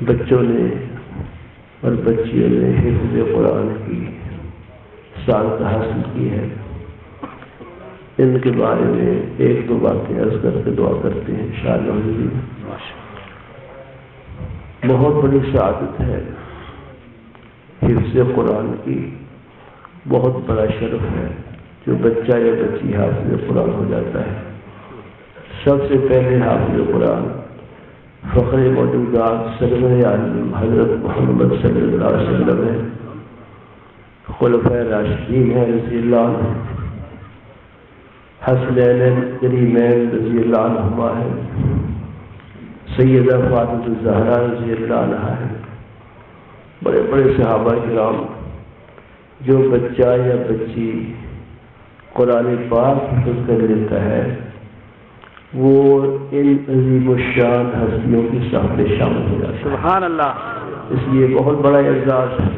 بچوں نے اور بچیوں نے حفظ قرآن کی سعادت حاصل کی ہے، ان کے بارے میں ایک دو باتیں عرض کر کے دعا کرتے ہیں انشاءاللہ۔ بہت بڑی سعادت ہے حفظ قرآن کی، بہت بڑا شرف ہے جو بچہ یا بچی حافظ قرآن ہو جاتا ہے۔ سب سے پہلے حافظ قرآن فخر موجودات سرور عالم حضرت محمد صلی اللہ علیہ وسلم ہے، خلفائے راشدین ہیں رضی اللہ عنہ، حسنین کریمین رضی اللہ عنہما ہے، سیدہ فاطمہ الزہرا رضی اللہ عنہا ہے، بڑے بڑے صحابہ کرام۔ جو بچہ یا بچی قرآن پاک حفظ کر لیتا ہے وہ ان عظیم الشان ہستیوں کی صف میں شامل ہو جاتا ہے۔ سبحان اللہ۔ اس لیے بہت بڑا اعزاز ہے،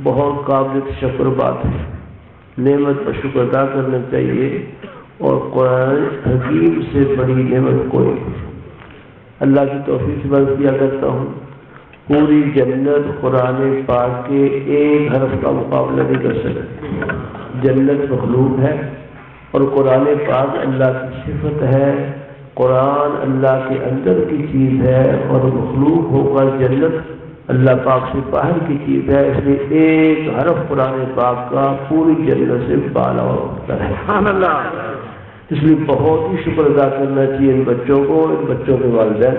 بہت قابل شکر بات ہے، نعمت پر شکر ادا کرنا چاہیے، اور قرآن حکیم سے بڑی نعمت کوئی نہیں۔ اللہ کی توفیق سے عرض کیا کرتا ہوں، پوری جنت قرآن پاک کے ایک حرف کا مقابلہ نہیں کر سکتی۔ جنت مخلوق ہے اور قرآن پاک اللہ کی صفت ہے، قرآن اللہ کے اندر کی چیز ہے، اور مخلوق ہو کر جنت اللہ پاک سے باہر کی چیز ہے، اس لیے ایک حرف قرآن پاک کا پوری جنت سے بالا ہوتا ہے۔ سبحان اللہ۔ اس لیے بہت ہی شکر ادا کرنا چاہیے ان بچوں کو، ان بچوں کے والدین۔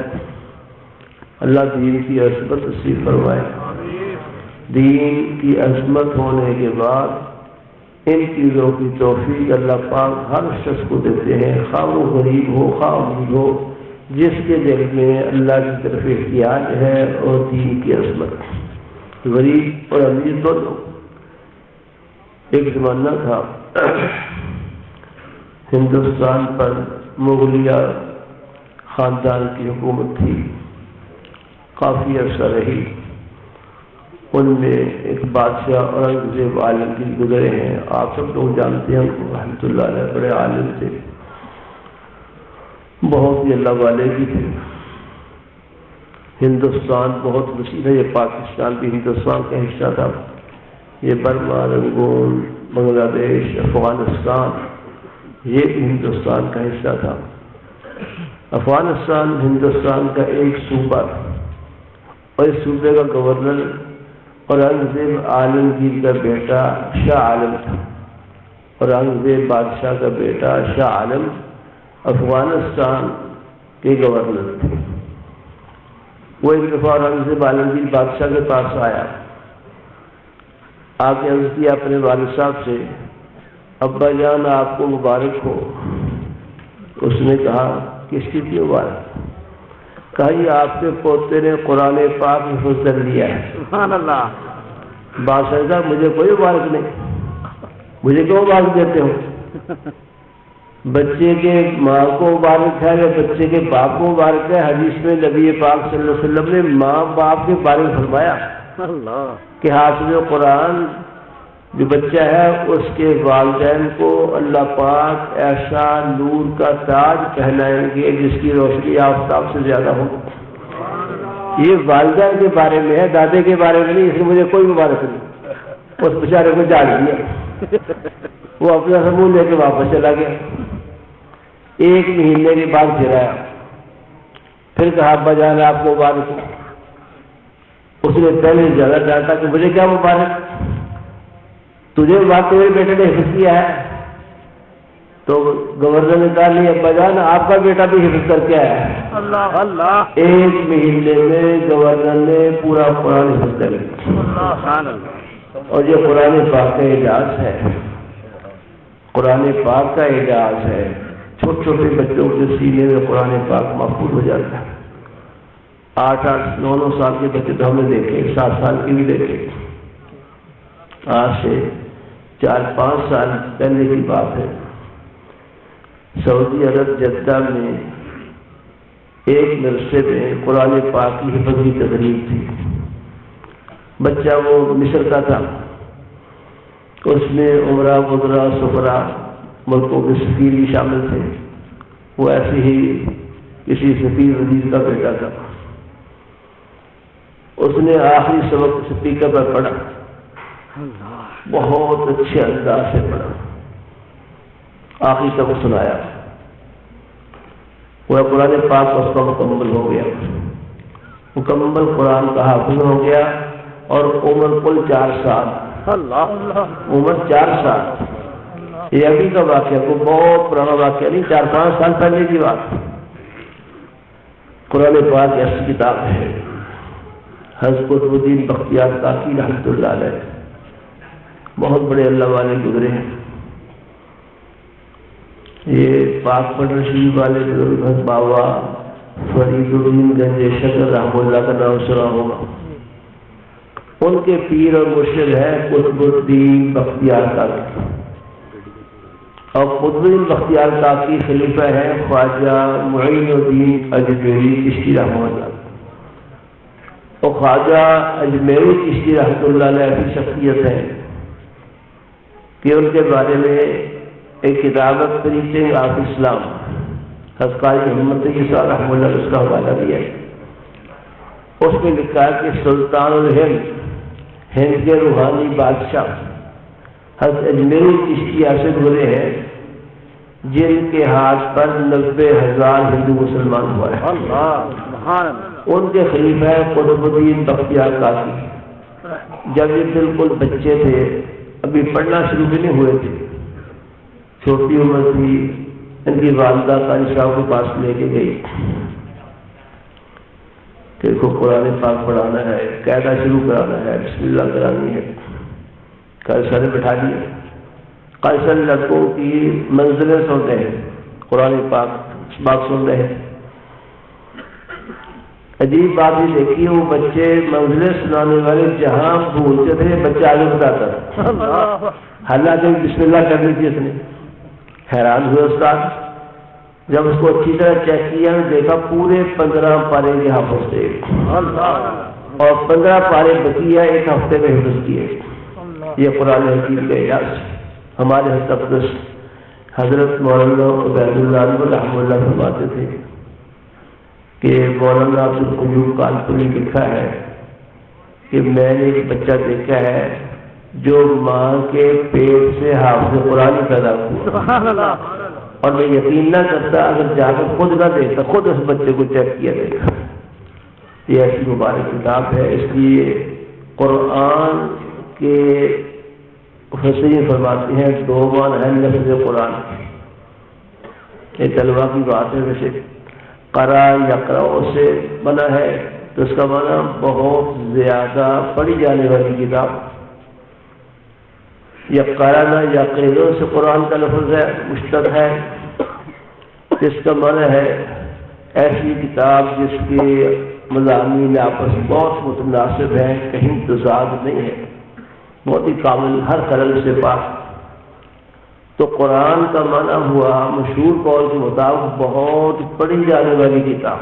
اللہ دین کی عظمت نصیب فرمائے۔ دین کی عظمت ہونے کے بعد ان چیزوں کی توفیق اللہ پاک ہر شخص کو دیتے ہیں، خواہ وہ غریب ہو خواہ امیر ہو، جس کے دل میں اللہ کی طرف احتیاج ہے اور دین کی عظمت۔ غریب اور امیر دونوں۔ ایک زمانہ تھا ہندوستان پر مغلیہ خاندان کی حکومت تھی، کافی عرصہ رہی۔ ان میں ایک بادشاہ اورنگزیب عالمگیر گزرے ہیں، آپ سب لوگ جانتے ہیں ان کو، رحمۃ اللہ علیہ، بڑے عالم تھے، بہت ہی اللہ والے بھی تھے۔ ہندوستان بہت وسیع ہے، یہ پاکستان بھی ہندوستان کا حصہ تھا، یہ برما، رنگون، بنگلہ دیش، افغانستان یہ بھی ہندوستان کا حصہ تھا۔ افغانستان ہندوستان کا ایک صوبہ تھا، اور اس صوبے کا گورنر اورنگزیب عالمگیر کا بیٹا شاہ عالم تھا۔ اورنگزیب بادشاہ کا بیٹا شاہ عالم افغانستان کے گورنر تھے۔ وہ ایک دفعہ اورنگزیب عالمگیر بادشاہ کے پاس آیا، آ کے عرض کیا اپنے والد صاحب سے، ابا جان آپ کو مبارک ہو۔ اس نے کہا کس چیز کی مبارک؟ کہا یہ آپ کے پوتے نے قرآن پاک حفظ کر لیا ہے۔ سبحان اللہ۔ بادشاہ صاحب مجھے کوئی مبارک نہیں، مجھے کیوں مبارک دیتے ہو؟ بچے کے ماں کو مبارک ہے یا بچے کے باپ کو مبارک ہے؟ حدیث میں نبی پاک صلی اللہ علیہ وسلم نے ماں باپ کے بارے میں فرمایا کہ حافظ قرآن جو بچہ ہے اس کے والدین کو اللہ پاک ایسا نور کا تاج پہنائیں گے جس کی روشنی آفتاب سے زیادہ ہو۔ یہ والدین کے بارے میں ہے، دادے کے بارے میں نہیں، اس لیے مجھے کوئی مبارک نہیں۔ اس بیچارے کو جاگ دیا، وہ اپنا سمون لے کے واپس چلا گیا۔ ایک مہینے کے بعد پھر آیا، پھر کہا ابا جان آپ کو مبارک ہو۔ اس نے پہلے زیادہ ڈانٹا کہ مجھے کیا مبارک، تجھے بات میرے بیٹے نے حفظ کیا ہے۔ تو گورنر نے کہا نہیں ابا جان آپ کا بیٹا بھی حفظ کر کے آیا ہے۔ اللہ اللہ۔ ایک مہینے میں گورنر نے پورا قرآن حفظ کر لیا، اور یہ قرآن پاک کا اعجاز ہے، قرآن پاک کا اعجاز ہے۔ چھوٹے چھوٹے بچوں کے سینے میں قرآن پاک محفوظ ہو جاتا ہے۔ 8 9 سال کے بچے تو ہم نے دیکھے، 7 سال کے بھی دیکھے۔ آج سے 4-5 سال پہلے کی بات ہے، سعودی عرب جدہ میں ایک مدرسے میں قرآن پاک کی حفظ کی تقریب تھی۔ بچہ وہ مصر کا تھا، اس میں عمرہ وزراء سفراء ملکوں کے سفیر بھی شامل تھے، وہ ایسے ہی کسی سفیر وزیر کا بیٹا تھا۔ اس نے آخری سبق اسپیکر پر پڑھا، بہت اچھے انداز سے پڑھا، آخری سبق سنایا، وہ قرآن پاک اس کا مکمل ہو گیا، مکمل قرآن کا حافظ ہو گیا، اور عمر کل 4 سال، عمر 4 سال۔ یہ ابھی کا واقعہ، کوئی بہت پرانا واقعہ نہیں، 4-5 سال پہلے کی بات۔ قرآن پاک ایسی کتاب ہے، حضرت قطب الدین بختیار کاکی رحمۃ اللہ علیہ بہت بڑے اللہ والے گزرے ہیں۔ یہ پاک پٹن شریف والے حضرت بابا فرید الدین گنج شکر رحمۃ اللہ کا نام سنا ہوگا، ان کے پیر اور مرشد ہے قطب الدین بختیار کاکی، اور قطب الدین بختیار کاکی خلیفہ ہے خواجہ معین الدین اجمیری چشتی رحمۃ اللہ، اور خواجہ اجمیری چشتی رحمۃ اللہ علیہ ایسی شخصیت ہے کہ ان کے بارے میں ایک کتاب ہے پریچنگ آف اسلام، حضرت قاری محمد تقی صاحب رحمۃ اللہ نے اس کا حوالہ دیا ہے۔ اس میں لکھا ہے کہ سلطان الہند، ہند کے روحانی بادشاہ حضرت اجمیری چشتی ایسے گزرے ہیں جن کے ہاتھ پر 90,000 ہندو مسلمان ہوا ہے۔ ان کے خلیفہ قطب الدین بختیار کاکی جب یہ بالکل بچے تھے، ابھی پڑھنا شروع بھی نہیں ہوئے تھے، چھوٹی عمر تھی، ان کی والدہ قاری صاحب کے پاس لے کے گئی کہ کو قرآن پاک پڑھانا ہے، قاعدہ شروع کرانا ہے، بسم اللہ کرانی ہے۔ قاری صاحب نے بٹھا دیا، قاری صاحب لڑکوں کی منزلیں سن رہے ہیں، قرآن پاک بات سن رہے ہیں۔ عجیب بات ہی دیکھی، وہ بچے منزلیں سنانے والے جہاں بھولتے تھے بچہ آگے بتاتا تھا، حالانکہ بسم اللہ کرنی تھی اس نے۔ حیران ہوئے استاد، جب اس کو اچھی طرح چیک کیا، دیکھا پورے 15 پارے کے حافظ تھے، اور 15 پارے بقیہ ایک ہفتے میں حفظ کیے۔ یہ قرآن حکیم کا اعجاز۔ ہمارے حضرت حضرت مولانا عبید اللہ رحمۃ اللہ فرماتے تھے کہ مولانا عبد القیوم کانپوری لکھا ہے کہ میں نے ایک بچہ دیکھا ہے جو ماں کے پیٹ سے حافظ قرآن پیدا ہوا، اور میں یقین نہ کرتا اگر جا کر خود نہ دیکھتا، خود اس بچے کو چیک کیا دیکھا۔ یہ ایسی مبارک کتاب ہے، اس لیے قرآن کے مفسرین فرماتے ہیں 2 معنی ہے لفظ قرآن۔ یہ طلبا کی بات ہے، ویسے قرا یقرا سے بنا ہے تو اس کا معنی بہت زیادہ پڑھی جانے والی کتاب۔ یا قرانا یا قیدوں سے قرآن کا لفظ ہے، مشتق ہے، جس کا معنی ہے ایسی کتاب جس کے مضامین آپس بہت متناسب ہیں، کہیں تضاد نہیں ہے، بہت ہی کامل، ہر خلل سے پاک۔ تو قرآن کا معنی ہوا مشہور قول کے مطابق بہت پڑھی جانے والی کتاب،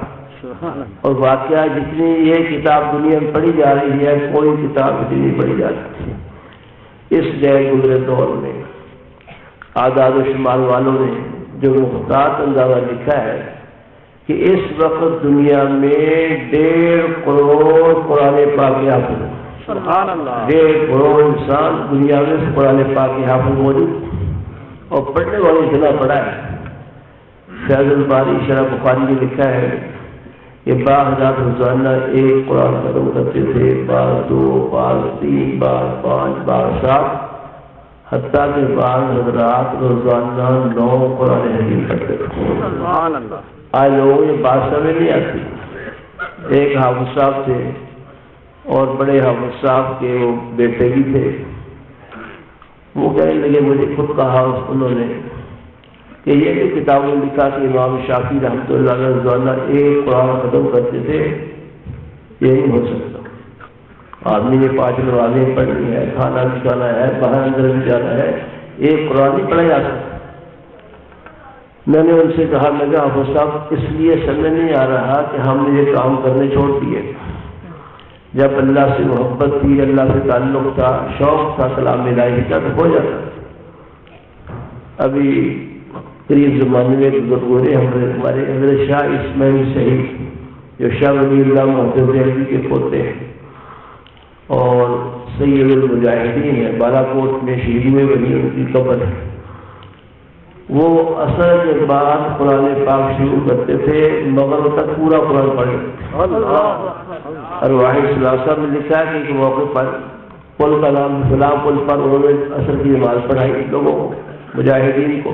اور واقعہ جتنی یہ کتاب دنیا میں پڑھی جا رہی ہے کوئی کتاب اتنی نہیں پڑھی جا رہی۔ اس گئے گزرے دور میں اعداد و شمار والوں نے جو محتاط اندازہ لکھا ہے کہ اس وقت دنیا میں 1.5 کروڑ قرآن پاک کے حافظ ہیں۔ سبحان اللہ، 1.5 کروڑ انسان دنیا میں قرآن پاک کے حافظ موجود، اور پڑھنے والے اتنا پڑھا ہے۔ فیض الباری شرح بخاری نے لکھا ہے کہ 12,000 روزانہ ایک قرآن ختم کرتے تھے، بعض 2، بعض 3، بعض 5، بعض 7، حتیٰ کہ بعض حضرات روزانہ 9 قرآن حکیم کرتے تھے۔ سبحان اللہ۔ آج لوگوں کو یہ بات سمجھ نہیں آتی۔ ایک حافظ صاحب تھے اور بڑے حافظ صاحب کے وہ بیٹے بھی تھے، وہ کہنے لگے، مجھے خود کہا انہوں نے کہ یہ بھی کتابوں میں لکھا کہ امام شافعی رحمۃ اللہ علیہ روزانہ ایک قرآن ختم کرتے تھے، یہ نہیں ہو سکتا۔ آدمی نے 5 نمازیں پڑھنی ہے، کھانا بھی کھانا ہے، باہر اندر بھی جانا ہے، ایک قرآن نہیں پڑھا جا سکتا۔ میں نے ان سے کہا، میں کہا حافظ صاحب اس لیے سمجھ نہیں آ رہا کہ ہم نے یہ کام کرنے چھوڑ دیے۔ جب اللہ سے محبت تھی، اللہ سے تعلق تھا، شوق تھا کلام الہی کا، تو ہو جاتا۔ ابھی قریب زمانے میں بزرگ ہوئے ہمارے حضرت شاہ اسماعیل شہید جو شاہ ولی اللہ محدود دہلوی کے پوتے ہیں، اور سید المجاہدین ہے، بالاکوٹ میں شہید ہوئے، بنی ان کی قبر ہے۔ وہ عصر کے بعد قرآن پاک شروع کرتے تھے، مغرب تک پورا قرآن پڑھے۔ ارواح ثلاثہ میں لکھا ہے کہ ایک موقع پر پل کا نام فلاں پل پر انہوں نے عصر کی نماز پڑھائی لوگوں کو، مجاہدین کو۔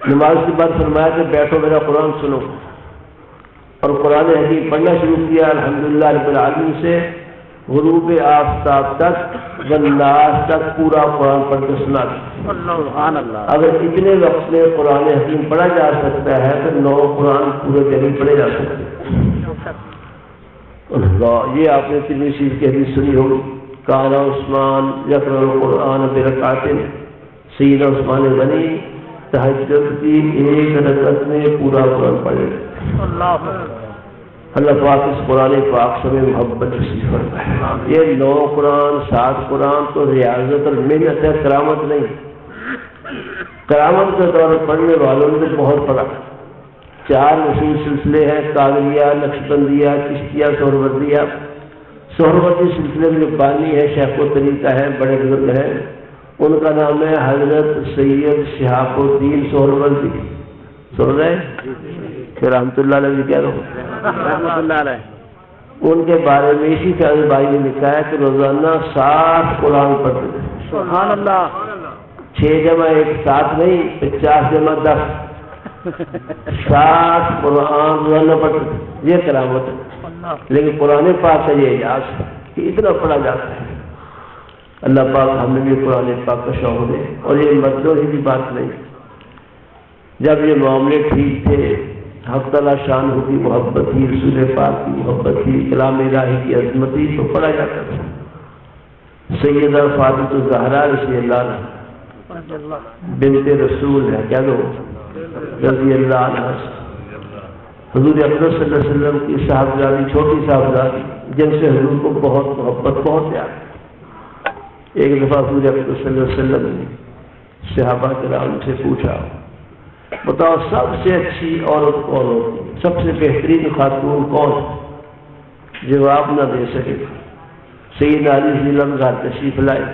نماز کے بعد فرمایا کہ بیٹھو میرا قرآن سنو، اور قرآن حکیم پڑھنا شروع کیا الحمدللہ رب العالمین سے غروب آفتاب تک، والناس تک پورا قرآن پڑھ کے سنا دیا۔ اگر اتنے وقت میں قرآن حکیم پڑھا جا سکتا ہے تو 9 قرآن پورے دن میں پڑھے جا سکتے ہیں۔ اللہ، یہ آپ نے ترمذی شریف کی حدیث سنی ہوگی، کان عثمان یقرأ القرآن برکعت، سیدنا عثمان غنی تہجد کی 1 رکعت میں پورا قرآن پڑھے۔ اللہ پاک اس قرآن پاک سے محبت نصیب فرمائے۔ یہ 9 قرآن 7 قرآن تو ریاضت اور محنت ہے، کرامت نہیں۔ کرامت کے دور پڑھنے والوں نے بہت پڑھا۔ 4 مشہور سلسلے ہیں، قادریہ، نقشبندیہ، چشتیہ، سہروردیہ۔ سہروردی سلسلے میں جو بانی ہے، شیخ و طریقہ ہے، بڑے بزرگ ہیں، ان کا نام ہے حضرت سید شہاب الدین سہروردی۔ سن رہے ہیں؟ پھر رحمۃ اللہ علیہ کہہ رہا ہوں، رحمۃ اللہ علیہ۔ ان کے بارے میں اسی فیض بھائی نے لکھا ہے کہ روزانہ 60 قرآن پڑھتے تھے۔ سبحان اللہ۔ 6 جمع 1 7 نہیں، 50 جمع 10، 60 قرآن روزانہ پڑھتے تھے۔ یہ کرامت ہے۔ لیکن قرآن پاک کا یہ اعجاز ہے کہ اتنا پڑھا جاتا ہے۔ اللہ پاک ہمیں بھی قرآن پاک کا شوق دے، اور یہ مردوں ہی کی بات نہیں۔ جب یہ معاملے ٹھیک تھے، حق تعالیٰ شان کی محبت تھی، رسول پاک کی محبت تھی، کلام الہی کی عظمت تھی، تو پڑھا جاتا تھا۔ سیدہ فاطمہ الزہرا رضی اللہ عنہ بنت رسول ہے، کیا لو رضی اللہ عنہ، حضور اکرم صلی اللہ علیہ وسلم کی صاحبزادی، چھوٹی صاحبزادی، جن سے حضور کو بہت محبت، بہت پیار۔ ایک دفعہ حضور اکرم صلی اللہ علیہ وسلم نے صحابہ کرام سے پوچھا، بتاؤ سب سے اچھی عورت کون ہوتی، سب سے بہترین خاتون کون؟ جواب نہ دے سکے۔ سیدنا علی رضی اللہ عنہ گھر تشریف لائے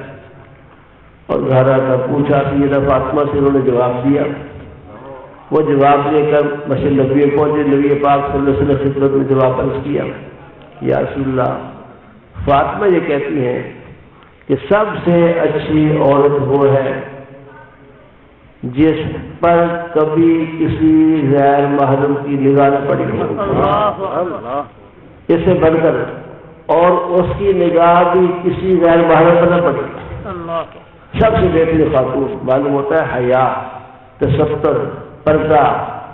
اور گھر آ کر پوچھا، سیدہ فاطمہ سے انہوں نے جواب دیا۔ وہ جواب دے کر مسجد نبوی پہنچے، نبی پاک صلی اللہ علیہ وسلم خدمت میں جواب عرض کیا، یا رسول اللہ، فاطمہ یہ کہتی ہیں کہ سب سے اچھی عورت وہ ہے جس پر کبھی کسی غیر محرم کی نگاہ نہ پڑی ہو، اس سے بڑھ کر، اور اس کی نگاہ بھی کسی غیر محرم پر نہ پڑی۔ سب سے بہترین خاتون معلوم ہوتا ہے حیا، تستر، پردہ،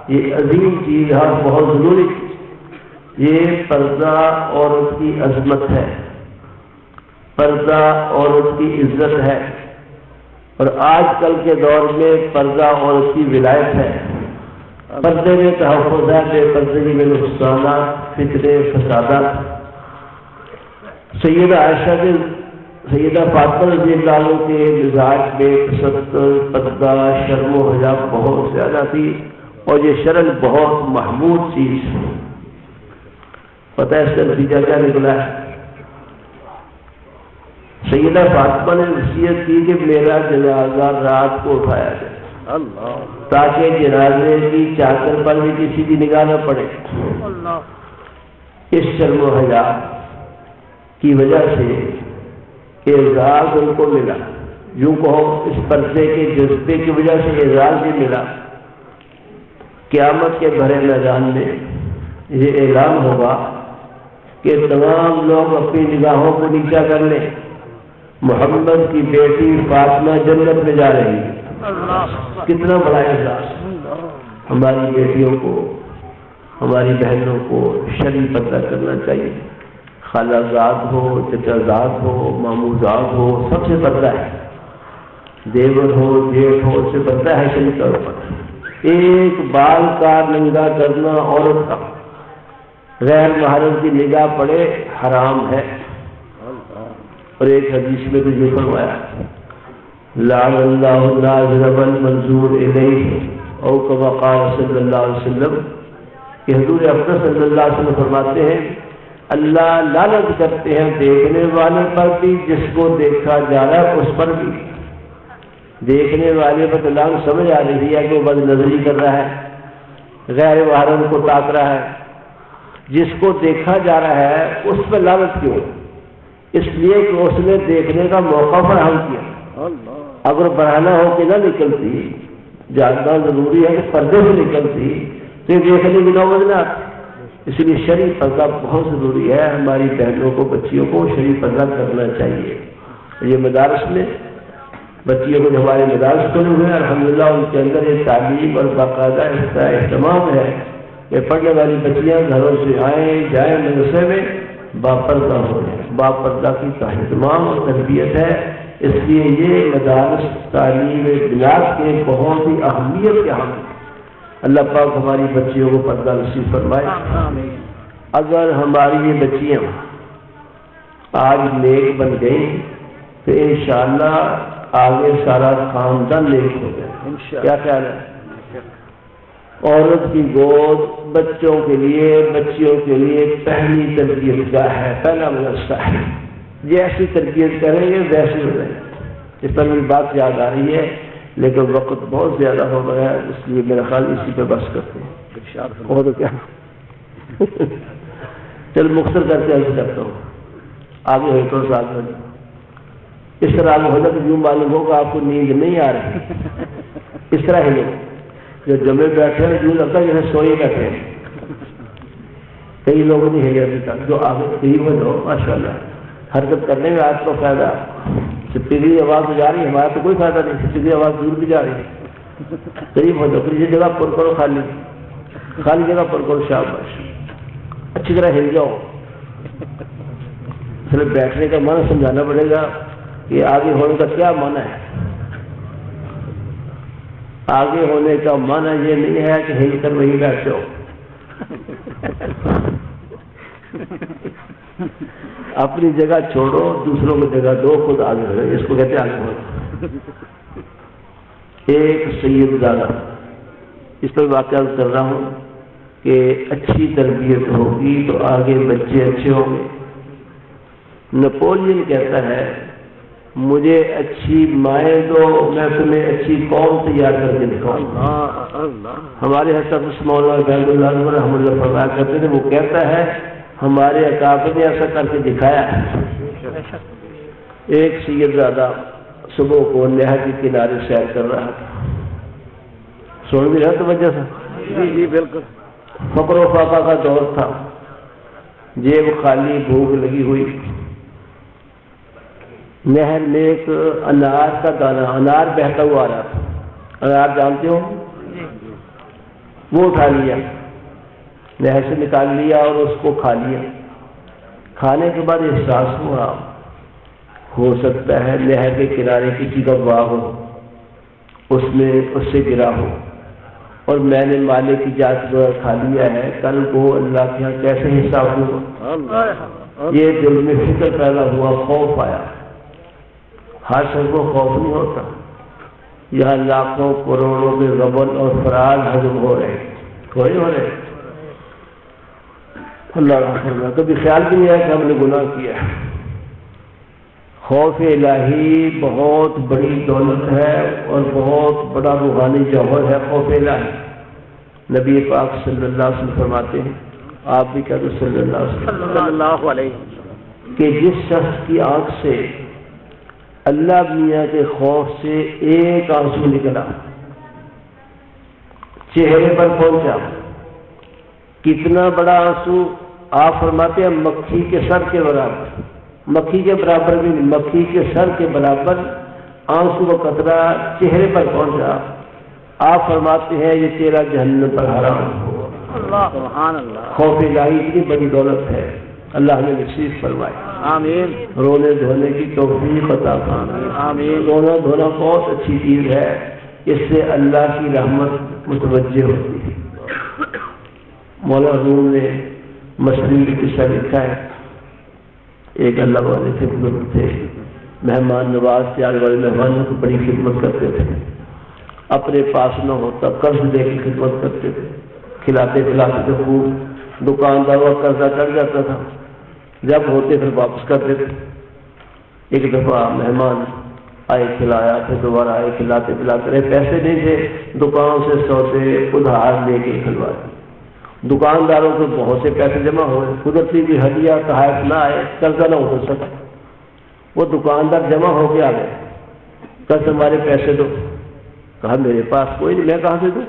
یہ عظیم چیز ہے، بہت ضروری چیز۔ یہ پردہ عورت کی عظمت ہے، پردہ عورت کی عزت ہے، اور آج کل کے دور میں پردہ عورت کی ولایت ہے۔ پردے میں تحفظ ہے، بے پردگی میں نقصانات، فتنے، فسادات۔ سیدہ عائشہ کے، سیدہ فاطمہ رضی اللہ عنہ کے مزاج میں تستر، پردہ، شرم و حیا بہت زیادہ تھی، اور یہ شرم بہت محمود چیز ہے۔ پتہ ہے اس کا نتیجہ کیا نکلا ہے؟ سیدہ فاطمہ نے وصیت کی کہ میرا جنازہ رات کو اٹھایا جائے، تاکہ جنازے کی چادر پر بھی کسی کی نگاہ نہ پڑے۔ اس شرم و حیا کی وجہ سے اعزاز ان کو ملا، یوں کہو اس پردے کے جذبے کی وجہ سے اعزاز بھی ملا۔ قیامت کے بھرے میدان میں یہ اعلان ہوگا کہ تمام لوگ اپنی نگاہوں کو نیچا کر لیں، محمد کی بیٹی فاطمہ جنت میں جا رہی ہے۔ کتنا بڑا اعزاز! ہماری بیٹیوں کو، ہماری بہنوں کو شرعی پردہ کرنا چاہیے۔ خالہ زاد ہو، چچا زاد ہو، ماموں زاد ہو، سب سے پردہ ہے۔ دیور ہو، جیٹھ ہو، اس سے پردہ ہے شرعی طور پر۔ ایک بال کا ننگا کرنا عورت کا غیر محرم کی نگاہ پڑے حرام ہے۔ اور ایک حدیث میں تو یہ فرمایا، لعن اللہ الناظر والمنظور الیہ، او کما قال صلی اللہ علیہ وسلم، کہ حضور اکرم صلی اللہ علیہ وسلم فرماتے ہیں اللہ لعنت کرتے ہیں دیکھنے والے پر بھی، جس کو دیکھا جا رہا ہے اس پر بھی۔ دیکھنے والے پر تو لعنت سمجھ آ رہی ہے کہ وہ بد نظری کر رہا ہے، غیر محرم کو تاک رہا ہے۔ جس کو دیکھا جا رہا ہے اس پہ لعنت کیوں؟ اس لیے کہ اس نے دیکھنے کا موقع فراہم کیا۔ اگر بڑھانا ہو کہ نہ نکلتی، جاننا ضروری ہے کہ پردے سے نکلتی تو یہ دیکھنے کی نوبت نہ آتی۔ اس لیے شرعی پردہ بہت ضروری ہے۔ ہماری بہنوں کو، بچیوں کو شرعی پردہ کرنا چاہیے۔ یہ مدارس میں بچیوں کو ہمارے مدارس کھلے ہوئے ہیں، الحمدللہ ان کے اندر یہ تعلیم اور باقاعدہ اس کا اہتمام ہے کہ پڑھنے والی بچیاں گھروں سے آئیں جائیں مدرسے میں باپردہ ہو جائیں۔ باپردہ کی کا اہتمام اور تربیت ہے۔ اس لیے یہ مدارس تعلیم بلاد کے بہت ہی اہمیت کے حامل۔ اللہ پاک ہماری بچیوں کو پردہ نصیب فرمائے۔ اگر ہماری یہ بچیاں آج نیک بن گئی تو انشاءاللہ آگے سارا خاندان نیک ہو گیا۔ کیا خیال ہے؟ عورت کی گود بچوں کے لیے، بچیوں کے لیے پہلی تربیت گاہ ہے، پہلا مدرسہ ہے۔ جیسی تربیت کریں گے ویسے ہو جائے۔ اس پر میری بات یاد آ رہی ہے لیکن وقت بہت زیادہ ہو گیا، اس لیے میرا خیال اسی پہ بس کرتے ہیں۔ اور تو کیا چل مختصر کر کے عرض کرتا ہوں، آگے ہوئے تو ساتھ میں اس طرح آگے ہونا تو یوں معلوم ہوگا آپ کو نیند نہیں آ رہی۔ اس طرح ہی لوگ جو جمے بیٹھے ہیں یوں لگتا ہے جیسے سوئے بیٹھے ہیں۔ کئی لوگ نہیں ہلے ابھی تک، جو آگے قریب ہو جاؤ ماشاء اللہ حرکت کرنے میں آج کو فائدہ۔ سپیری آواز تو جا رہی ہے، ہمارا تو کوئی فائدہ نہیں، سپیری آواز دور بھی جا رہی ہے۔ قریب ہو جاؤ، یہ جگہ پر کرو، خالی جگہ پر کرو، شاباش اچھی طرح ہل جاؤ۔ پھر بیٹھنے کا معنی سمجھانا پڑے گا کہ آگے ہونے کا کیا معنی ہے۔ آگے ہونے کا معنی یہ نہیں ہے کہ ہل کر وہیں بیٹھ جاؤ۔ اپنی جگہ چھوڑو، دوسروں کو جگہ دو، خود آگے ہو، اس کو کہتے ہیں آگے ہونا۔ ایک سید زادہ، اس پر واقعہ کر رہا ہوں کہ اچھی تربیت ہوگی تو آگے بچے اچھے ہوں گے۔ نپولین کہتا ہے مجھے اچھی مائیں دو، میں تمہیں اچھی قوم تیار کر کے دکھاؤں۔ ہمارے حضرت مولانا بہن اللہ رحمۃ اللہ فرمایا کرتے تھے، وہ کہتا ہے ہمارے اکابر نے ایسا کر کے دکھایا ہے۔ ایک سید زادہ صبح کو نہر کے کنارے سیر کر رہا تھا، سن بھی رہا توجہ سے؟ جی بالکل۔ فقر و فاقہ کا دور تھا، جیب خالی، بھوک لگی ہوئی۔ نہر میں ایک انار کا دانہ، انار بہتا ہوا آ رہا تھا، انار جانتے ہو؟ وہ اٹھا لیا، نہر سے نکال لیا اور اس کو کھا لیا۔ کھانے کے بعد احساس ہوا ہو سکتا ہے نہر کے کنارے کسی کا باغ ہو، اس میں اس سے گرا ہو اور میں نے مالے کی جات کھا لیا ہے، کل کو اللہ کے یہاں کیسے حساب ہوا؟ یہ دل میں فکر پیدا ہوا، خوف آیا۔ ہر شخص کو خوف نہیں ہوتا، یہاں لاکھوں کروڑوں کے غبن اور فرار ہضم ہو رہے، کوئی ہو رہے۔ اللہ رحمہ کبھی خیال بھی نہیں آیا کہ ہم نے گناہ کیا ہے۔ خوف الہی بہت بڑی دولت ہے اور بہت بڑا روحانی جوہر ہے خوف الہی۔ نبی پاک صلی اللہ علیہ وسلم فرماتے ہیں، آپ بھی کہتے ہیں صلی اللہ علیہ وسلم، کہ جس شخص کی آنکھ سے اللہ میاں کے خوف سے ایک آنسو نکلا، چہرے پر پہنچا، کتنا بڑا آنسو؟ آپ فرماتے ہیں مکھی کے سر کے برابر، مکھی کے برابر بھی نہیں، مکھی کے سر کے برابر آنسو کا قطرہ چہرے پر پہنچا، آپ فرماتے ہیں یہ تیرا جہنم پر حرام ہو۔ سبحان اللہ۔ خوف الہی اتنی بڑی دولت ہے، اللہ نے نصیب فرمائے۔ آمین۔ رونے دھونے کی توفیق عطا فرمائے۔ آمین۔ رونا دھونا بہت اچھی چیز ہے، اس سے اللہ کی رحمت متوجہ ہوتی ہے۔ مولانا روم نے مصنوعی میں قصہ لکھا ہے، ایک اللہ والے سے بزرگ تھے، مہمان نواز تھے، آنے والے مہمانوں کو بڑی خدمت کرتے تھے، اپنے پاس نہ ہوتا قرض دے کے خدمت کرتے تھے، کھلاتے پلاتے تھے خوب، دکانداروں کا قرضہ چڑھ جاتا تھا، جب ہوتے پھر واپس کر دیتے. ایک دفعہ مہمان آئے کھلایا، پھر دوبارہ آئے کھلاتے پلاتے رہے. پیسے نہیں تھے، دکان سے سوتے ادھار لے کے کھلوائے. دکانداروں کو بہت سے پیسے جمع ہوئے، قدرتی بھی ہدیہ تحائف نہ آئے، قرضہ نہ ہو سکا. وہ دکاندار جمع ہو کے آ گئے، کل ہمارے پیسے دو. کہا میرے پاس کوئی نہیں، میں کہاں سے دوں؟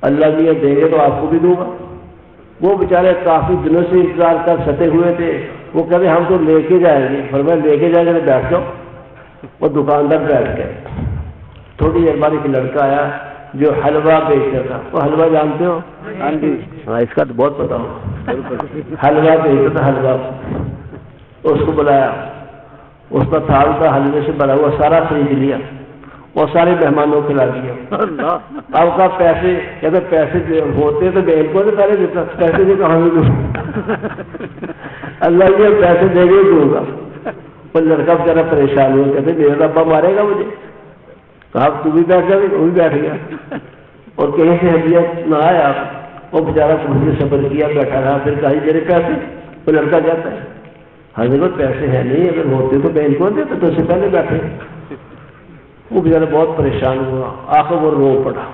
اللہ میاں دیں گے تو آپ کو بھی دوں گا. وہ بیچارے کافی دنوں سے انتظار کر ستے ہوئے تھے. وہ کہتے ہم تو لے کے جائیں گے. فرمایا لے کے جائیں گے تو بیٹھ جاؤ. وہ دکاندار بیٹھ گئے. تھوڑی دیر بعد ایک لڑکا آیا جو حلوہ بیچتا تھا. وہ حلوہ جانتے ہو؟ ہاں اس کا تو بہت پتا ہو. حلوہ بیچتا تھا، حلوہ. اس کو بلایا، اس کا تھال تھا حلوے سے بھرا ہوا، سارا خرید لیا اور سارے مہمانوں کو کھلا دیا. اب کا پیسے کہتے پیسے ہوتے تو بہن کو تو پہلے دیتا، پیسے بھی کہاں دوں؟ اللہ یہ پیسے دے گے دوں گا. وہ لڑکا بیچارہ پریشان ہوا، کہتے میرا ابا مارے گا مجھے. کہا تو بھی بیٹھ جا، وہ بھی بیٹھ گیا. اور کہیں سے ہدیہ نہ آیا. وہ بیچارہ مجھے صبر کیا، بیٹھا رہا. پھر کہا میرے پیسے. وہ لڑکا جاتا ہے، حضرت پیسے ہیں نہیں، اگر ہوتے تو بہن کو دیتے تو اس سے پہلے بیٹھے. وہ بیچارہ بہت پریشان ہوا. آخر وہ رو پڑا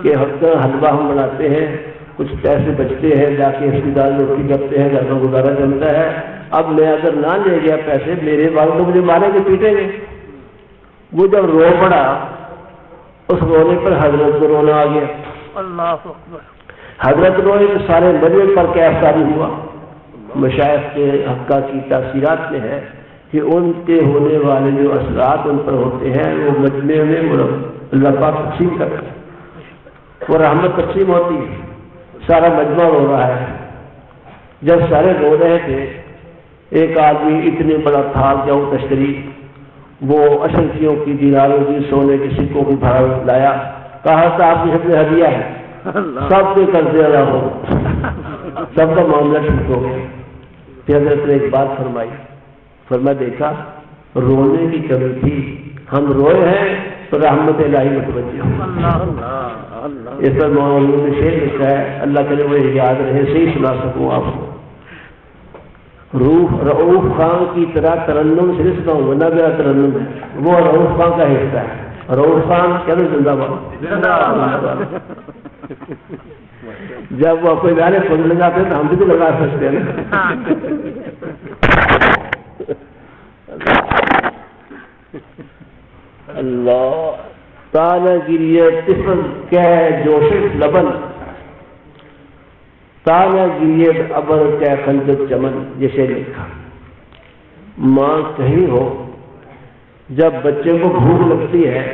کہ حلوہ ہم بناتے ہیں، کچھ پیسے بچتے ہیں، جا کے رشتے دار روٹی کرتے ہیں، گھر کا گزارا چلتا ہے. اب میں اگر نہ لے گیا پیسے، میرے والد تو مجھے ماریں گے، پیٹیں گے. وہ جب رو پڑا، اس رونے پر حضرت کو رونا آ گیا. اللہ اکبر. حضرت روئے تو سارے مجمع پر کیا اثر ہوا. مشائخ کے حقہ کی تاثیرات میں ہے کہ ان کے ہونے والے جو اثرات ان پر ہوتے ہیں وہ مجمع میں اللہ پاک تقسیم کرتے ہیں. وہ رحمت تقسیم ہوتی ہے. سارا مجمع رو رہا ہے. جب سارے رو رہے تھے، ایک آدمی اتنے بڑا تھال جاؤ تشتری، وہ اشرفیوں کی دیناروں کی سونے کے سکوں کی بھاڑ لایا. کہا تھا آپ کی سب سے ہدیہ ہے، سب کے قرضے ادا ہو، سب کا معاملہ ٹھیک ہو گیا. پھر حضرت نے ایک بات فرمائی. فرمایا دیکھا رونے کی کمی تھی، ہم روئے ہیں تو رحمت الہی متوجہ ہو. اس پر مولانا نے شعر لکھا ہے، اللہ کرے وہ یاد رہے، صحیح سنا سکوں آپ کو. رؤوف خان کی طرح ترنم سے نہیں سناؤں گا، نہ میرا ترنم ہے، وہ رؤوف خان کا حصہ ہے. رؤوف خان کیا نہیں زندہ باد. جب وہ کوئی گانے خود لگاتے ہیں تو ہم بھی لگا سکتے ہیں نا. اللہ تانا گریے طفل کہ جوش لبن، تانا گریے ابر کہ خندق چمن. جیسے لکھا ماں کہیں ہو، جب بچے کو بھوک لگتی ہے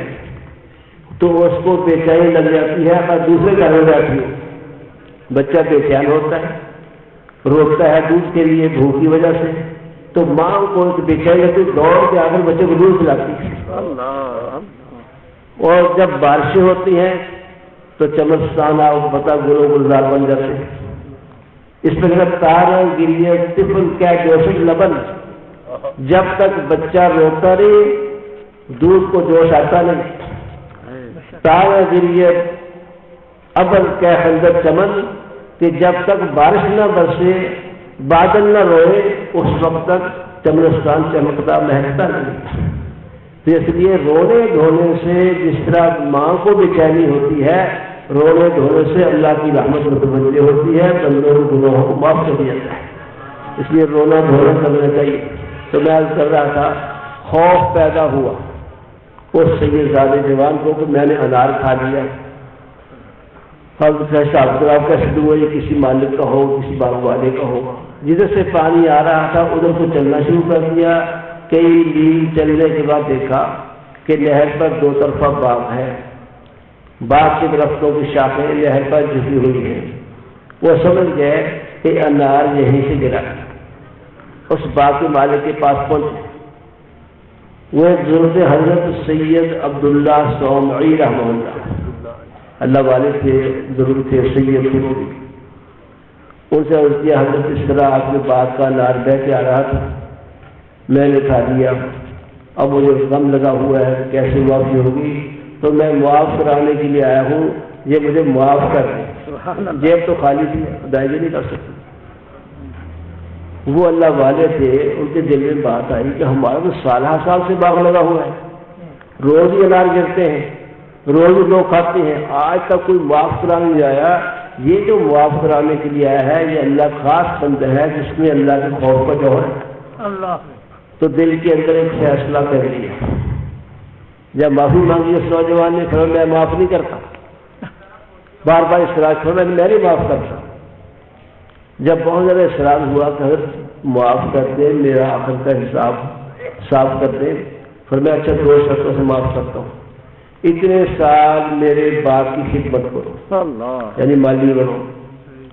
تو اس کو بے چینی لگ جاتی ہے. اگر دوسرے گھر میں بیٹھی ہو، بچہ بے چین ہوتا ہے، روتا ہے دودھ کے لیے بھوک کی وجہ سے، تو ماں کو بے چینی لگتی دوڑ کے آ کر بچے کو دودھ پلاتی ہے. اور جب بارشیں ہوتی ہیں تو چمستان پتا گلو گلزار بن جاتے ہیں. اس میں تارا گریے طفل کیا جوش لبن، جب تک بچہ روتا نہیں دودھ کو جوش آتا نہیں. تارا گریے ابر کیا خندق چمن، کہ جب تک بارش نہ برسے بادل نہ روئے اس وقت تک چمنستان چمکتا مہکتا نہیں. تو اس لیے رونے دھونے سے جس طرح ماں کو بے چینی ہوتی ہے، رونے دھونے سے اللہ کی رحمت متوجہ ہوتی ہے، بندوں کے گناہوں کو معاف کر دیا جاتا ہے. اس لیے رونا دھونا کرنا چاہیے. تو میں عرض کر رہا تھا خوف پیدا ہوا اس سید زادے جوان کو کہ میں نے انار کھا لیا. حساب کتاب کا شروع ہوا، یہ کسی مالک کا ہو، کسی باغ والے کا ہو. جدھر سے پانی آ رہا تھا ادھر کو چلنا شروع کر دیا. کئی میل چلنے کے بعد دیکھا کہ نہر پر دو طرفہ باغ ہے، باغ کے درختوں کی شاخیں نہر پر جھکی ہوئی ہیں. وہ سمجھ گئے کہ انار یہیں سے گرا. اس باغ کے مالک کے پاس پہنچے. وہ ایک بزرگ حضرت سید عبداللہ صومعی رحمہ اللہ والے تھے، ضرور تھے سید فروغی. ان سے عرض کیا حضرت اس طرح آپ کے باغ کا انار بہ کے آ رہا تھا، میں نے کھا دیا، اب مجھے غم لگا ہوا ہے، کیسے معافی ہوگی؟ تو میں معاف کرانے کے لیے آیا ہوں، یہ مجھے معاف کر دیں. جیب تو خالی تھی، ادائیگی نہیں کر سکتی. وہ اللہ والے تھے، ان کے دل میں بات آئی کہ ہمارا تو سالہ سال سے باغ لگا ہوا ہے، روز ہی انار گرتے ہیں، روز ہی لوگ کھاتے ہیں، آج تک کوئی معاف کرانے نہیں آیا۔ یہ جو معاف کرانے کے لیے آیا ہے یہ اللہ خاص بندہ ہے جس میں اللہ کے خوف کا جوہر ہے۔ اللہ تو دل کے اندر ایک فیصلہ کر لیا، جب معافی مانگی اس نوجوان نے، پھر میں معاف نہیں کرتا، بار بار اصرار چھوڑا میں نہیں معاف کرتا۔ جب بہت زیادہ اصرار ہوا کہ حضرت معاف کر دیں، میرا آخر کا حساب صاف کر دیں، پھر میں اچھا 2 شرطوں سے معاف کرتا ہوں، اتنے سال میرے باپ کی خدمت کرو، اللہ یعنی مالی بنو،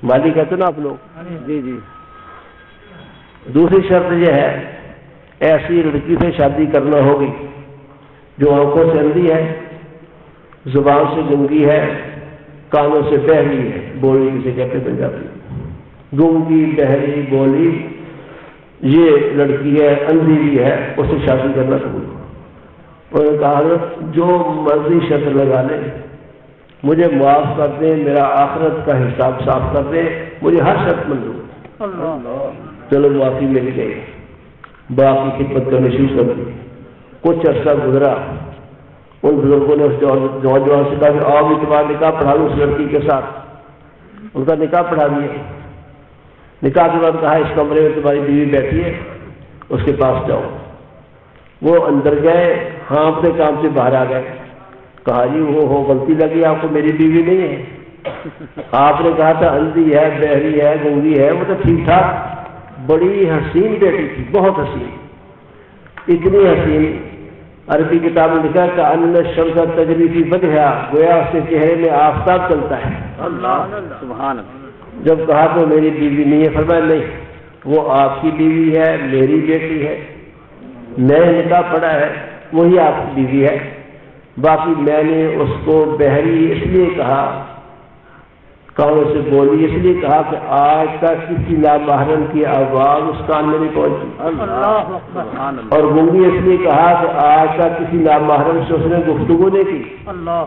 مالی کہتے نا آپ لوگ۔ جی جی دوسری شرط یہ ہے ایسی لڑکی سے شادی کرنا ہوگی جو آنکھوں سے اندھی ہے، زبان سے گنگی ہے، کانوں سے بہری ہے، بولی کسے کہتے پنجابی، گنگی بہری بولی یہ لڑکی ہے، اندھی بھی ہے، اس سے شادی کرنا قبول کرو۔ انہوں نے کہا حضرت جو مرضی شرط لگا لیں، مجھے معاف کر دیں، میرا آخرت کا حساب صاف کر دیں، مجھے ہر شرط منظور ہے۔ اللہ چلو معافی مل گئی، باپ کی خدمت کرنی شروع کر دی۔ کچھ عرصہ گزرا، ان بزرگوں نے اس نوجوان سے کہا کہ آؤ بھی تمہارا نکاح پڑھا دوں اس لڑکی کے ساتھ۔ ان کا نکاح پڑھا دیا۔ نکاح کے بعد کہا اس کمرے میں تمہاری بیوی بیٹھی ہے، اس کے پاس جاؤ۔ وہ اندر گئے، ہاں اپنے کام سے باہر آ گئے۔ کہا جی وہ ہو غلطی لگی آپ کو، میری بیوی نہیں ہے، آپ نے کہا تھا اندھی ہے، بہری ہے، گنگی ہے، وہ تو ٹھیک ٹھاک بڑی حسین بیٹی تھی، بہت حسین، اتنی حسین عربی کتاب میں لکھا کہ ان الشمس تجری فی وجہہا، گویا اس کے چہرے میں آفتاب چلتا ہے۔ اللہ سبحان اللہ جب کہا تو میری بیوی نہیں ہے، فرمایا نہیں وہ آپ کی بیوی ہے، میری بیٹی ہے، میں نے نکاح پڑھا ہے، وہی آپ کی بیوی ہے۔ باقی میں نے اس کو بہری اس لیے کہا، کانوں سے بولی اس لیے کہا کہ آج تک کسی نامحرم کی آواز اس کان میں نہیں پہنچی، اللہ سبحان اللہ اور گنگی اس لیے کہا کہ آج تک کسی نامحرم سے اس نے گفتگو نہیں کی، اللہ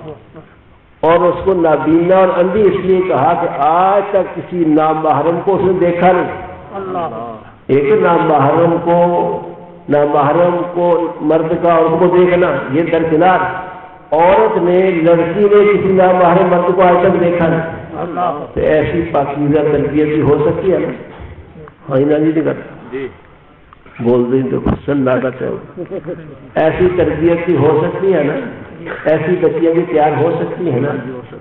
اور اس کو نابینا اور اندھی اس لیے کہا کہ آج تک کسی نامحرم کو اس نے دیکھا نہیں۔ اللہ ایک نامحرم کو مرد کا عورت کو دیکھنا یہ درکنار، عورت نے لڑکی نے کسی نامحرم مرد کو آج تک دیکھا نہیں، اللہ تو ایسی پاکیزہ تربیت بھی ہو سکتی ہے نا؟ ہاں نا جی نہیں کرتا جی بول دیں تو حسن لاگت ہے، ایسی تربیت بھی ہو سکتی ہے نا، ایسی بچیاں بھی تیار ہو سکتی ہیں نا۔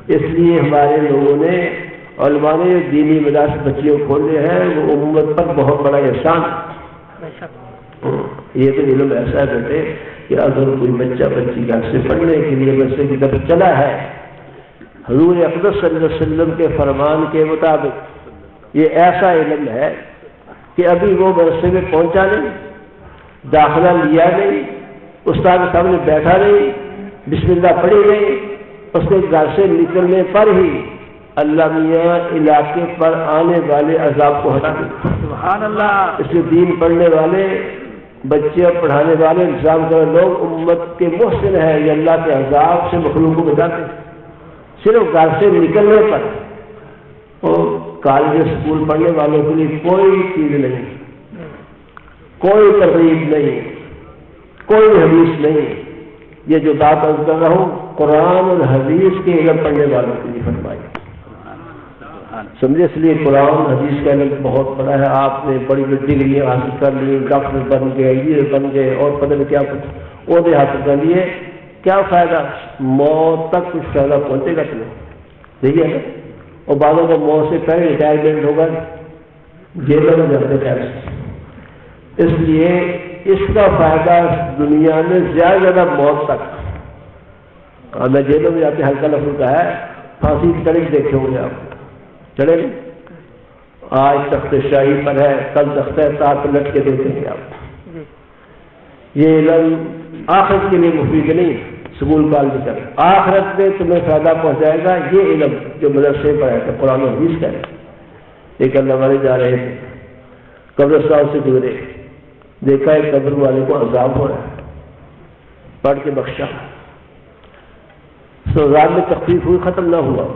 اس لیے ہمارے لوگوں نے علماء نے دینی مدارس بچیوں کھولے ہیں، وہ امت پر بہت بڑا احسان۔ یہ تو علم ایسا ہے بیٹے کہ اگر کوئی بچہ بچی گھر سے پڑھنے کے لیے بچے کی طرف چلا ہے، حضور اقدس صلی اللہ علیہ وسلم کے فرمان کے مطابق یہ ایسا علم ہے کہ ابھی وہ مدرسے میں پہنچا نہیں، داخلہ لیا نہیں، استاد کے سامنے بیٹھا نہیں، بسم اللہ پڑھی نہیں، اس کے گھر سے نکلنے پر ہی اللہ میاں علاقے پر آنے والے عذاب کو ہٹا دیں۔ سبحان اللہ اس لیے دین پڑھنے والے بچے اور پڑھانے والے انتظام کرنے لوگ امت کے محسن ہیں، یہ اللہ کے عذاب سے مخلوق کو بچاتے ہیں۔ صرف گھر سے نکلنے پر اور کالج اسکول پڑھنے والوں کے لیے کوئی چیز نہیں، کوئی ترغیب نہیں، کوئی حدیث نہیں۔ یہ جو بات عرض کر رہا ہوں قرآن اور حدیث کے علم پڑھنے والوں کے لیے فرمائی، سمجھے؟ اس لیے قرآن حدیث کا علم بہت بڑا ہے۔ آپ نے بڑی بڑی ڈگریاں حاصل کر لی، ڈاکٹر بن گئے، یہ بن گئے، اور پتہ نہیں کیا کچھ عہدے حاصل کر لیے، کیا فائدہ؟ موت تک کچھ فائدہ پہنچے گا تمہیں، دیکھیے نا۔ اور بعضوں کا موت سے پہلے ریٹائرمنٹ ہوگا، جیلوں میں جاتے خیر سے۔ اس لیے اس کا فائدہ دنیا میں زیادہ موت تک۔ اور میں جیلوں میں جاتے ہلکا لفظ کا ہے، پھانسی کی تاریخ دیکھے ہوں گے آپ، چلے نہیں؟ آج تخت شاہی پر ہے، کل تخت طاعت پر لٹ کے دیکھیں گے آپ۔ یہ علم آخرت کے لیے مفید نہیں، سکول کالج کر آخرت میں تمہیں فائدہ پہنچائے گا یہ علم جو مدرسے پر ہے، قرآن و حدیث کا ہے۔ ایک اللہ والے جا رہے تھے، قبرستان سے گزرے، دیکھا ایک قبر والے کو عذاب ہو رہا ہے، پڑھ کے بخشا، سو عذاب میں تخفیف ہوئی، ختم نہ ہوا۔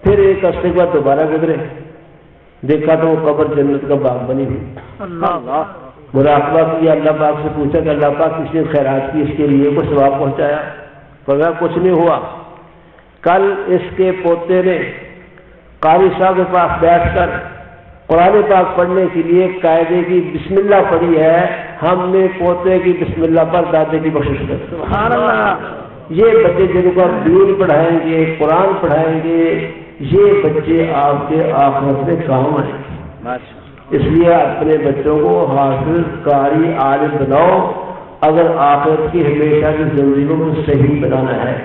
پھر ایک عرصے کے بعد دوبارہ گزرے، دیکھا تو وہ قبر جنت کا باغ بنی ہوئی. اللہ مراقبہ کیا, اللہ پاک سے پوچھا کہ اللہ پاک کس نے خیرات کی, اس کے لیے کوئی ثواب پہنچایا؟ فرمایا کچھ نہیں ہوا. کل اس کے پوتے نے قاری صاحب کے پاس بیٹھ کر قرآن پاک پڑھنے کے لیے قاعدے کی بسم اللہ پڑھی ہے, ہم نے پوتے کی بسم اللہ پر دادے کی بخشش کر. سبحان اللہ. یہ بچے جن کو آپ دین پڑھائیں گے, قرآن پڑھائیں گے, یہ بچے آپ کے آخرت میں کام آئیں. اس لیے اپنے بچوں کو حافظ, قاری, عالم بناؤ اگر آخرت کی ہمیشہ کی زندگیوں کو صحیح بنانا ہے.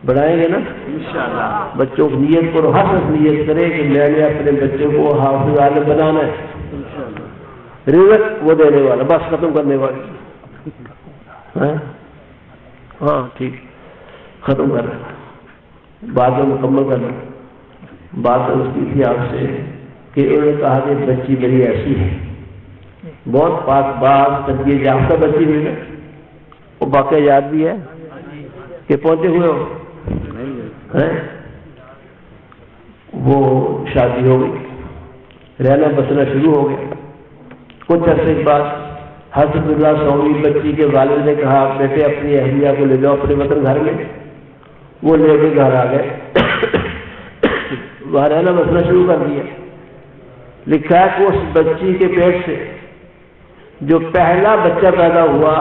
بڑھائیں گے نا انشاءاللہ. بچوں کی نیت کو ہر شخص نیت کرے کہ میں نے اپنے بچوں کو حافظ عالم بنانا ہے. رزق وہ دینے والا, بس ختم کرنے والا. ہاں ٹھیک, ختم کر رہے, بات میں مکمل کر رہے. بات اس کی تھی آپ سے کہ انہوں نے کہا کہ بچی میری ایسی ہے, بہت پاک باز تربیت یافتہ بچی ہوئی ہے, وہ واقعہ یاد بھی ہے کہ پہنچے ہوئے ہو. وہ شادی ہو گئی, رہنا بسنا شروع ہو گیا. کچھ عرصے کے بعد حضرت اللہ سومی بچی کے والد نے کہا بیٹے اپنی اہلیہ کو لے جاؤ اپنے وطن گھر میں. وہ لے کے گھر آ گئے, وہاں رہنا بسنا شروع کر دیا. لکھا ہے کہ اس بچی کے پیٹ سے جو پہلا بچہ پیدا ہوا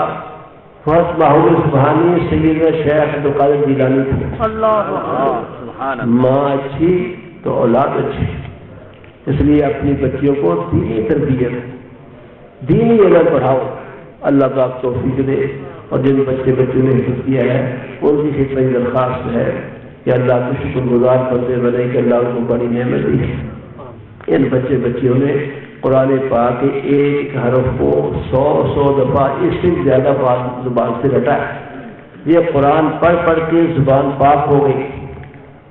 فرسٹ ماحول سبحانی سیدنا شیخ عبد القادر جیلانی تھے. اللہ ماں اچھی تو اولاد اچھی. اس لیے اپنی بچیوں کو دینی تربیت, دینی علم پڑھاؤ. اللہ پاک توفیق دے. اور جن بچوں نے حفظ کیا ہے ان کی خدمت درخواست ہے کہ اللہ کے شکر گزار بندے بنے کہ اللہ کو بڑی نعمت دی ہے. ان بچیوں نے قرآن پاک کے ایک حرف کو 100 دفعہ اس سے زیادہ زبان سے رٹا ہے. یہ قرآن پڑھ کے زبان پاک ہو گئی.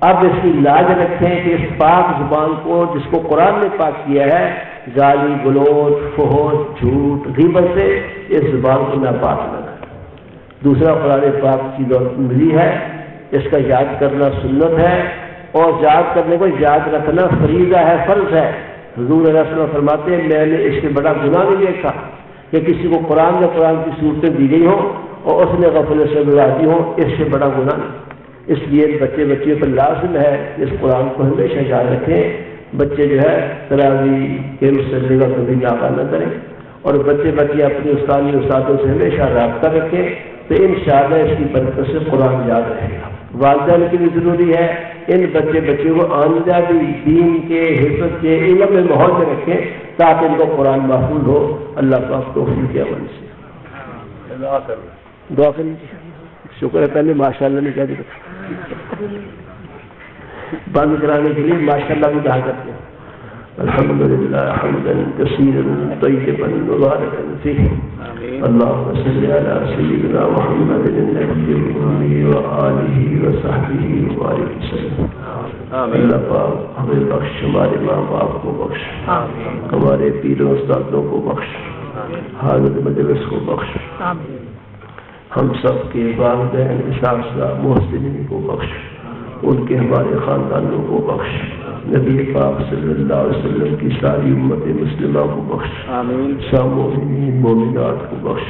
اب اس کی لاج رکھیں کہ اس پاک زبان کو جس کو قرآن نے پاک کیا ہے گالی گلوچ, فحش, جھوٹ, غیبت سے اس زبان کو ناپاک لگا. دوسرا قرآن پاک کی دولت ملی ہے, اس کا یاد کرنا سنت ہے, اور یاد کرنے کو یاد رکھنا فریضہ ہے, فرض ہے. حضور علیہ السلام فرماتے ہیں میں نے اس سے بڑا گناہ نہیں دیکھا کہ کسی کو قرآن کی صورتیں دی گئی ہوں اور اس نے غفلت سے بلا دی ہوں, اس سے بڑا گناہ نہیں. اس لیے بچیوں پر لازم ہے اس قرآن کو ہمیشہ یاد رکھیں. بچے جو ہے تراویح کے مسئلے کا کبھی ناکا نہ کریں, اور بچے اپنے استادوں سے ہمیشہ رابطہ رکھیں, تو انشاءاللہ اس کی برکت سے قرآن یاد رہے گا. والدین کے لیے ضروری ہے ان بچوں کو آئندہ بھی دین کے, حفظ کے, علم میں ماحول میں رکھیں تاکہ ان کو قرآن محفوظ ہو. اللہ پاک توفیق کے عمل سے دعا کر لیجیے. شکر ہے پہلے ماشاءاللہ نے کیا دیا بند کرانے کے لیے ماشاءاللہ بھی کہا کرتے ہیں. الحمدللہ حمدا کثیرا طیبا مبارکا فیہ. اللهم صل على سيدنا محمد النبي الأمي وآله وصحبه وبارك وسلم. اللہ پاک ہمیں بخش, ہمارے ماں باپ کو بخش, ہمارے پیروں استادوں کو بخش, حاضر مجلس کو بخش, ہم سب کے والدین اساتذہ محسنین کو بخش, ان کے ہمارے خاندانوں کو بخش, نبی پاک صلی اللہ علیہ وسلم کی ساری امت مسلمہ کو بخش, سب مومنین مومنات کو بخش.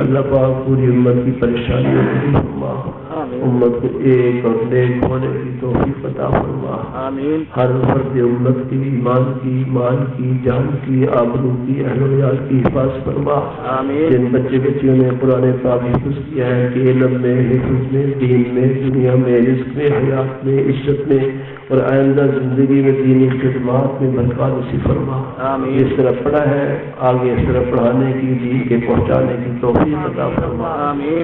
اللہ پاک پوری امت کی پریشانیوں کو دور فرما, امت کو ایک اور نیک ہونے کی توفیق عطا فرما. ہر فرد امت کی ایمان کی, مال کی, جان کی, آبرو کی, اہل و عیال کی حفاظت فرما. جن بچیوں نے قرآن پاک حفظ کیا ہے کہ علم میں, حفظ میں, دین میں, دنیا میں, رزق میں, حیات میں, عزت میں اور آئندہ زندگی میں دینی خدمات میں برکات نصیب فرما. اس طرح پڑھا ہے آگے اس طرح پڑھانے کی, دین کے پہنچانے کی توفیق عطا فرما.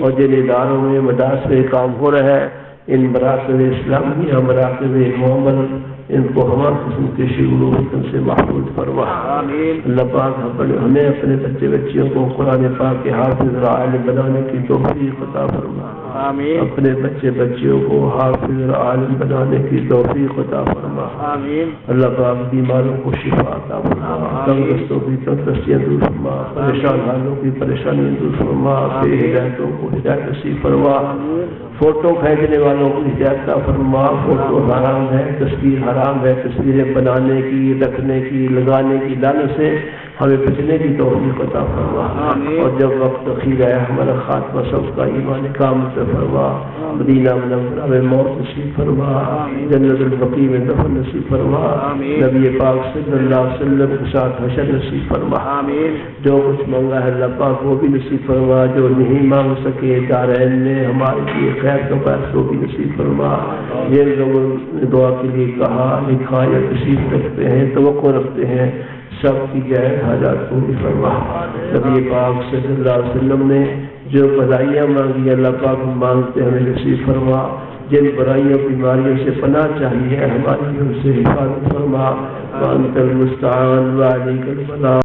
اور جن اداروں میں مدارس میں کام ہو رہا ہے ان مراکز اسلامیہ, مراکز معمل, ان کو ہمارے قسم کے شروع سے محفوظ فرما. اللہ پاک ہمیں اپنے بچیوں کو قرآن پاک کے حافظ اور عالم بنانے کی توفیق عطا فرما. اپنے بچیوں کو حافظ اور عالم بنانے کی توفیق عطا فرما. اللہ پاک بیماروں کو شفا عطا فرما, تنگستوں کی تندرستیاں دور فرما, پریشان حالوں کی پریشانیاں دور فرما, بے ہدایتوں کو ہدایت نصیب فرما. فوٹو کھینچنے والوں کو ہدایت عطا فرما. فوٹو حرام ہے, تصویر حرام حرام ہے تصویریں بنانے کی، رکھنے کی، لگانے کی لعنت سے ہمیں بچنے کی توفیق عطا فرما، اور جب وقت اخیر ہے ہمارا خاتمہ سب کا ایمان کامل سے فرما، مدینہ منورہ میں موت نصیب فرما، جنت البقیع میں دفن نصیب فرما، نبی پاک صلی اللہ علیہ وسلم کے ساتھ حشر نصیب فرما، جو کچھ مانگا ہے اللہ پاک وہ بھی نصیب فرما، جو نہیں مانگ سکے دارین نے ہمارے لیے خیر کا باعث وہ بھی نصیب فرما، جن لوگوں نے دعا کے لیے کہا لکھا یا نصیب رکھتے ہیں توقع رکھتے ہیں سب کی جائز حاجات پوری فرما۔ نبی پاک صلی اللہ علیہ وسلم نے جو بدائیاں مانگی اللہ پاک مانگتے ہمیں نصیب فرما، جن برائیوں بیماریوں سے پناہ چاہیے ہماری ان سے حفاظت فرما، وانت المستعان وعلیک البلاغ۔